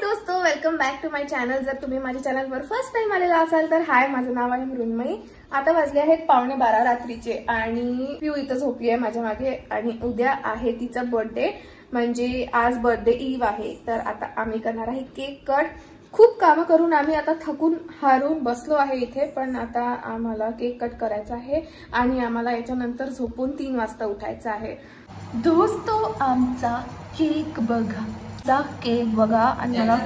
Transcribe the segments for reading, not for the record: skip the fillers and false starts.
दोस्तों, welcome back to my channel. जर तुम्ही माझ्या चॅनलवर फर्स्ट टाइम आलेला असाल तर हाय, माझं नाव आहे मृण्मयी। आता वाजले आहेत 11:15 रात्रीचे आणि पिऊ इथं झोपली आहे माझ्या मागे आणि उद्या आहे तिचा बर्थडे, म्हणजे आज बर्थडे ईव आहे। तर आता आम्ही करणार आहे केक कट। खूप काम करून आम्ही आता थकून हारून बसलो आहे इथे, पण आता आम्हाला केक कट करायचा आहे आणि आम्हाला याच्यानंतर झोपून 3 वाजता उठायचं आहे। दोस्तों, आमचा केक बघा, केक बघा आणि मला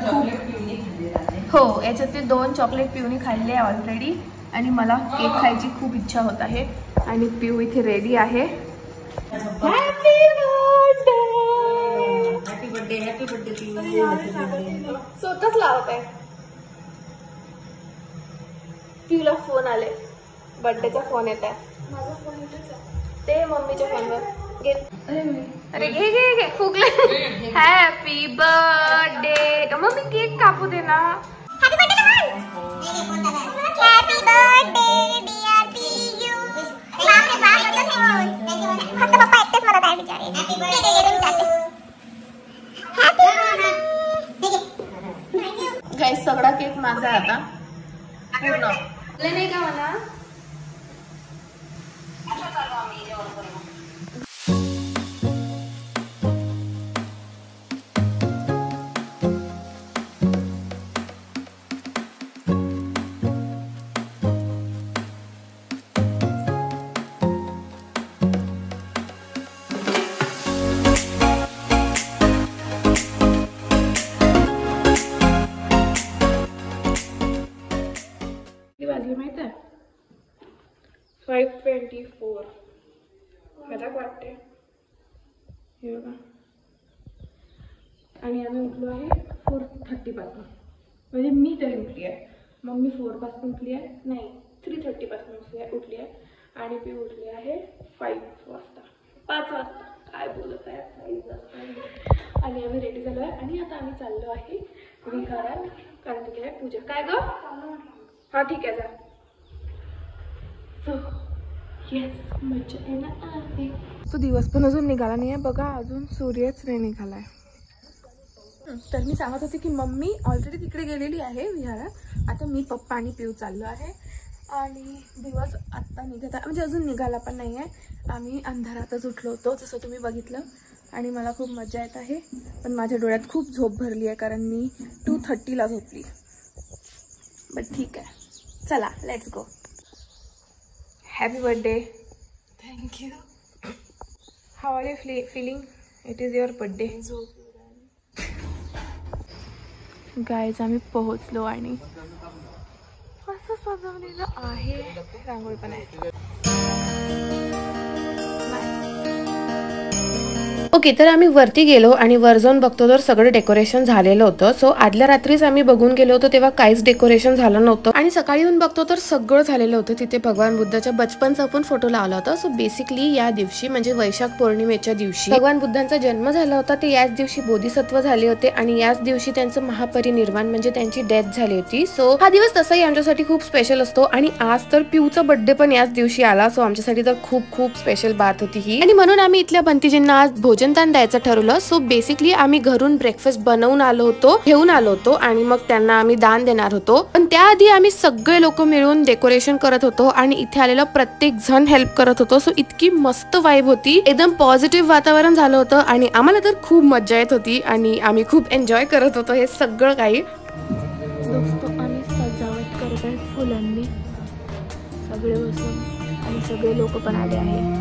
खूप याच्यातले 2 चॉकलेट पिऊने खाल्ले ऑलरेडी आणि मला केक खायची खूप इच्छा होत आहे आणि पिऊ इथे रेडी आहे। हॅपी बर्थडे, हॅपी बर्थडे पिऊ। स्वतःच लावत आहे। पिऊला फोन आले, बर्थडेचा फोन येत आहे। माझा फोन येतोय ते मम्मीच्या फोनवर। अरे घे घे घे, फुगले। Happy birthday. मम्मी केक कापू दे ना। Happy birthday happy birthday dear Piyu. बाप रे बाप, फक्त पप्पा एकटेच म्हणत आहे बिचारे। हॅपी बर्थडे गाइस, सगळा केक माझा आता पूर्ण नाही का मला। वाजले माहित आहे 5:24 मला वाटते हे बघा। आणि आम्ही उठलो आहे 4:30 पासून, म्हणजे मी तरी उठली आहे। मम्मी 4 पासून उठली आहे, नाही 3:30 पासून उठली आहे आणि ती उठली आहे 5 वाजता, 5 वाजता काय बोलत आहे 5 वाजता। आणि आम्ही रेडी झालो आहे आणि आता आम्ही चाललो आहे विहारात, कारण तिकडे पूजा। काय ग? हा ठीक आहे, जा। मजा येणार आहे। तो दिवस पण अजून निघाला नाही आहे बघा, अजून सूर्यच नाही निघालाय। तर मी सांगत होते की मम्मी ऑलरेडी तिकडे गेलेली आहे विहारात। आता मी, पप्पा आणि पिऊ चाललो आहे आणि दिवस आत्ता निघत आहे, म्हणजे अजून निघाला पण नाही आहे। आम्ही अंधारातच उठलो होतो जसं तुम्ही बघितलं आणि मला खूप मजा येत आहे। पण माझ्या डोळ्यात खूप झोप भरली आहे कारण मी 2:30 ला झोपली। बट ठीक आहे, चला let's go. Happy birthday. Thank you. How are you feeling? It is your birthday. Guys, आम्ही पोहोचलो आणि असं सजवलेलं आहे, रांगोळी पण आहे। ओके, तर आम्ही वरती गेलो आणि वर जाऊन बघतो तर सगळं डेकोरेशन झालेलं होतं। सो आदल्या रात्रीच आम्ही बघून गेलो होतो तेव्हा काहीच डेकोरेशन झालं नव्हतं आणि सकाळी येऊन बघतो तर सगळं झालेलं होतं। तिथे भगवान बुद्धाच्या बचपनचा पण फोटो लावला होता। सो बेसिकली या दिवशी, म्हणजे वैशाख पौर्णिमेच्या दिवशी भगवान बुद्धांचा जन्म झाला होता। ते याच दिवशी बोधिसत्व झाले होते आणि याच दिवशी त्यांचं महापरिनिर्वाण, म्हणजे त्यांची डेथ झाली होती। सो हा दिवस तसाही आमच्यासाठी खूप स्पेशल असतो आणि आज तर पिऊचा बर्थडे पण याच दिवशी आला। सो आमच्यासाठी तर खूप खूप स्पेशल बात होती ही आणि म्हणून आम्ही इथल्या बंतीजींना आज भोजनदान द्यायचं ठरवलं। सो बेसिकली आम्ही घरून ब्रेकफास्ट बनवून आलो होतो, घेऊन आलो होतो आणि मग त्यांना आम्ही दान देणार होतो। पण त्याआधी आम्ही सगळे लोक मिळून डेकोरेशन करत होतो आणि इथे आलेला प्रत्येक जण हेल्प करत होतो। सो इतकी मस्त वाइब होती, एकदम पॉझिटिव्ह वातावरण झालं होतं आणि आम्हाला तर खूप मजा येत होती आणि आम्ही खूप एन्जॉय करत होतो हे सगळं काही। दोस्तों, आम्ही सजावट करत आहे फुलांनी सगळे बसून आणि सगळे लोक पण आले आहेत।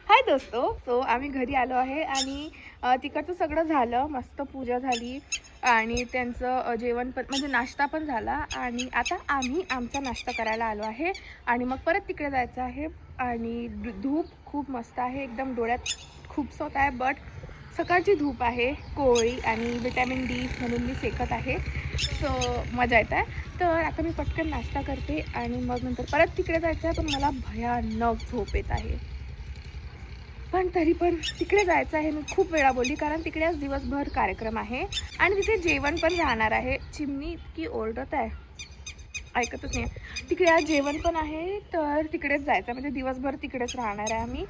हाय दोस्तों, सो आम्ही घरी आलो आहे आणि तिकडचं सगळं झालं, मस्त पूजा झाली आणि त्यांचं जेवण पण म्हणजे नाश्ता पण झाला आणि आता आम्ही आमचा नाश्ता करायला आलो आहे आणि मग परत तिकडे जायचं आहे। आणि धूप खूप मस्त आहे, एकदम डोळ्यात खूपसोत आहे, बट सकाळची धूप आहे, कोवळी आणि विटॅमिन डी म्हणून मी सेकत आहे. सो मजा येत आहे. तर आता मी पटकन नाश्ता करते आणि मग नंतर परत तिकडे जायचं आहे. पण मला भयानक झोप येत आहे, पण तरी पण तिकडे जायचं आहे. मी खूप वेळा बोलली, कारण तिकडे आज दिवसभर कार्यक्रम आहे आणि तिथे जेवण पण राहणार आहे. चिमणी इतकी ओरडत आहे, ऐकतच नाही. तिकडे आज जेवण पण आहे, तर तिकडेच जायचं, म्हणजे दिवसभर तिकडेच राहणार आहे आम्ही.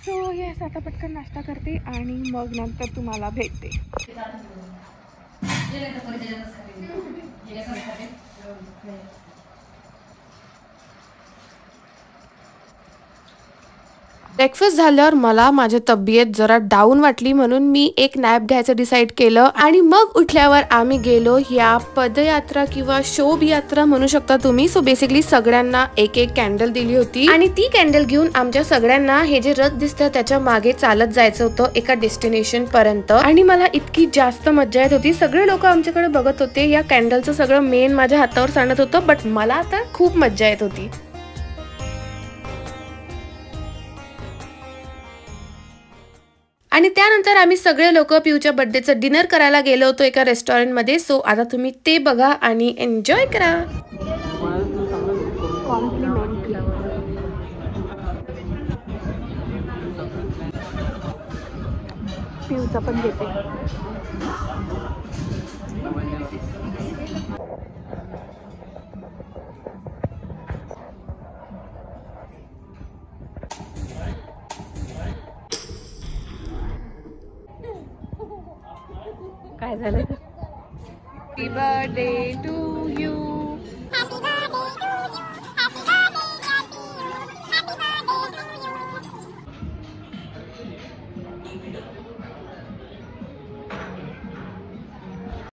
सो येस, आता पटकन नाश्ता करते आणि मग नंतर तुम्हाला भेटते. ब्रेकफास्ट झाल्यावर मला माझी तब्येत जरा डाऊन वाटली, म्हणून मी एक नॅप घ्यायचं डिसाईड केलं आणि मग उठल्यावर आम्ही गेलो या पदयात्रा किंवा शोभायात्रा म्हणू शकता तुम्ही. सो बेसिकली सगळ्यांना एक एक कॅन्डल दिली होती आणि ती कॅन्डल घेऊन आमच्या सगळ्यांना हे जे रथ दिसतं त्याच्या मागे चालत जायचं होतं एका डेस्टिनेशन पर्यंत. आणि मला इतकी जास्त मज्जा येत होती. सगळे लोक आमच्याकडे बघत होते. या कॅन्डलचं सगळं मेन माझ्या हातावर सांडत होतं, बट मला आता खूप मज्जा येत होती. आणि त्यानंतर आम्ही सगळे लोक पिऊच्या बर्थडेचं डिनर करायला गेलो होतो एका रेस्टॉरंटमध्ये. सो आता तुम्ही ते बघा आणि एन्जॉय करा. पिऊचा पण घेते. काय झालं? Happy birthday to you.